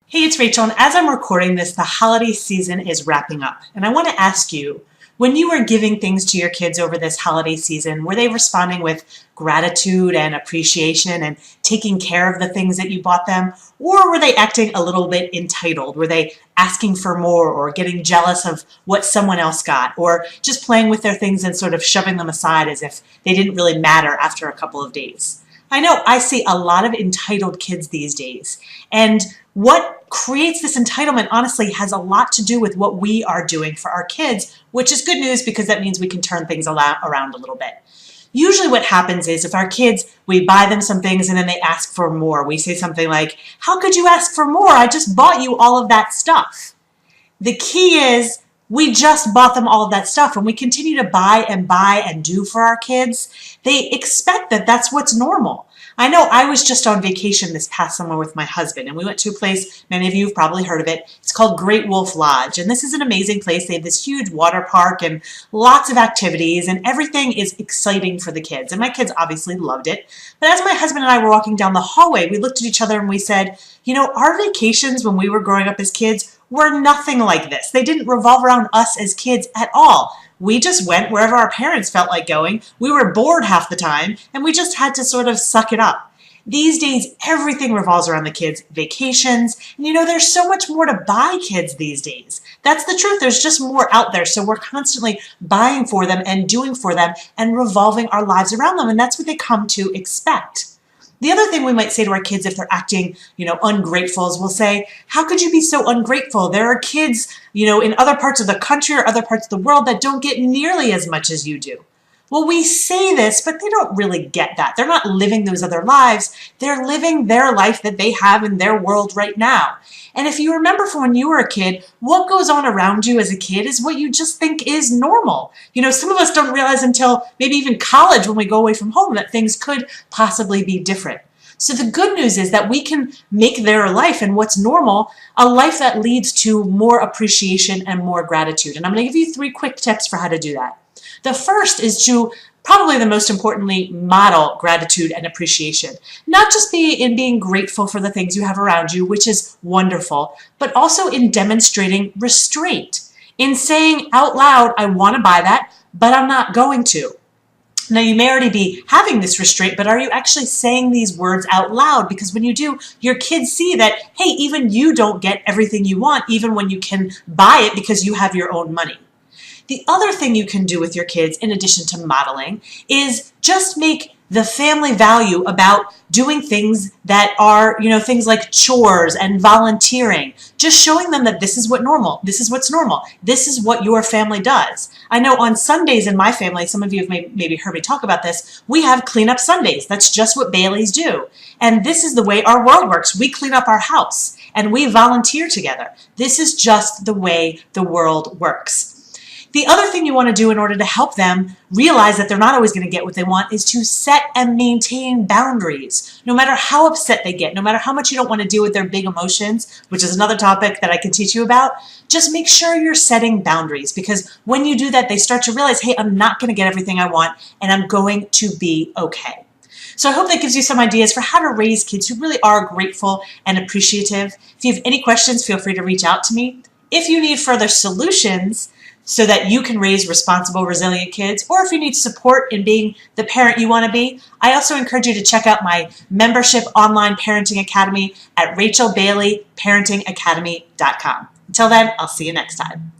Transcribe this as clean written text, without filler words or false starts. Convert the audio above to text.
Hey, it's Rachel, and as I'm recording this, the holiday season is wrapping up. And I want to ask you, when you were giving things to your kids over this holiday season, were they responding with gratitude and appreciation and taking care of the things that you bought them? Or were they acting a little bit entitled? Were they asking for more or getting jealous of what someone else got? Or just playing with their things and sort of shoving them aside as if they didn't really matter after a couple of days? I know I see a lot of entitled kids these days. And what creates this entitlement, honestly, has a lot to do with what we are doing for our kids, which is good news because that means we can turn things around a little bit. Usually what happens is if our kids, we buy them some things and then they ask for more. We say something like, "How could you ask for more? I just bought you all of that stuff." The key is we just bought them all of that stuff. When we continue to buy and do for our kids, they expect that that's what's normal. I know I was just on vacation this past summer with my husband, and we went to a place, many of you have probably heard of it. It's called Great Wolf Lodge, and this is an amazing place. They have this huge water park and lots of activities, and everything is exciting for the kids, and my kids obviously loved it. But as my husband and I were walking down the hallway, we looked at each other and we said, you know, our vacations when we were growing up as kids were nothing like this. They didn't revolve around us as kids at all. We just went wherever our parents felt like going. We were bored half the time, and we just had to sort of suck it up. These days, everything revolves around the kids' vacations. And you know, there's so much more to buy kids these days. That's the truth. There's just more out there. So we're constantly buying for them and doing for them and revolving our lives around them. And that's what they come to expect. The other thing we might say to our kids if they're acting, ungrateful is we'll say, "How could you be so ungrateful? There are kids, in other parts of the country or other parts of the world that don't get nearly as much as you do." Well, we say this, but they don't really get that. They're not living those other lives. They're living their life that they have in their world right now. And if you remember from when you were a kid, what goes on around you as a kid is what you just think is normal. Some of us don't realize until maybe even college when we go away from home that things could possibly be different. So the good news is that we can make their life and what's normal a life that leads to more appreciation and more gratitude. And I'm going to give you 3 quick tips for how to do that. The first is to, probably the most importantly, model gratitude and appreciation. Not just being grateful for the things you have around you, which is wonderful, but also in demonstrating restraint. In saying out loud, "I want to buy that, but I'm not going to." Now, you may already be having this restraint, but are you actually saying these words out loud? Because when you do, your kids see that, hey, even you don't get everything you want, even when you can buy it because you have your own money. The other thing you can do with your kids, in addition to modeling, is just make the family value about doing things that are, things like chores and volunteering. Just showing them that this is what's normal. This is what your family does. I know on Sundays in my family, some of you have maybe heard me talk about this, we have cleanup Sundays. That's just what Baileys do. And this is the way our world works. We clean up our house and we volunteer together. This is just the way the world works. The other thing you want to do in order to help them realize that they're not always going to get what they want is to set and maintain boundaries. No matter how upset they get, no matter how much you don't want to deal with their big emotions, which is another topic that I can teach you about, just make sure you're setting boundaries, because when you do that, they start to realize, hey, I'm not going to get everything I want and I'm going to be okay. So I hope that gives you some ideas for how to raise kids who really are grateful and appreciative. If you have any questions, feel free to reach out to me. If you need further solutions so that you can raise responsible, resilient kids, or if you need support in being the parent you want to be, I also encourage you to check out my membership online parenting academy at rachelbaileyparentingacademy.com. Until then, I'll see you next time.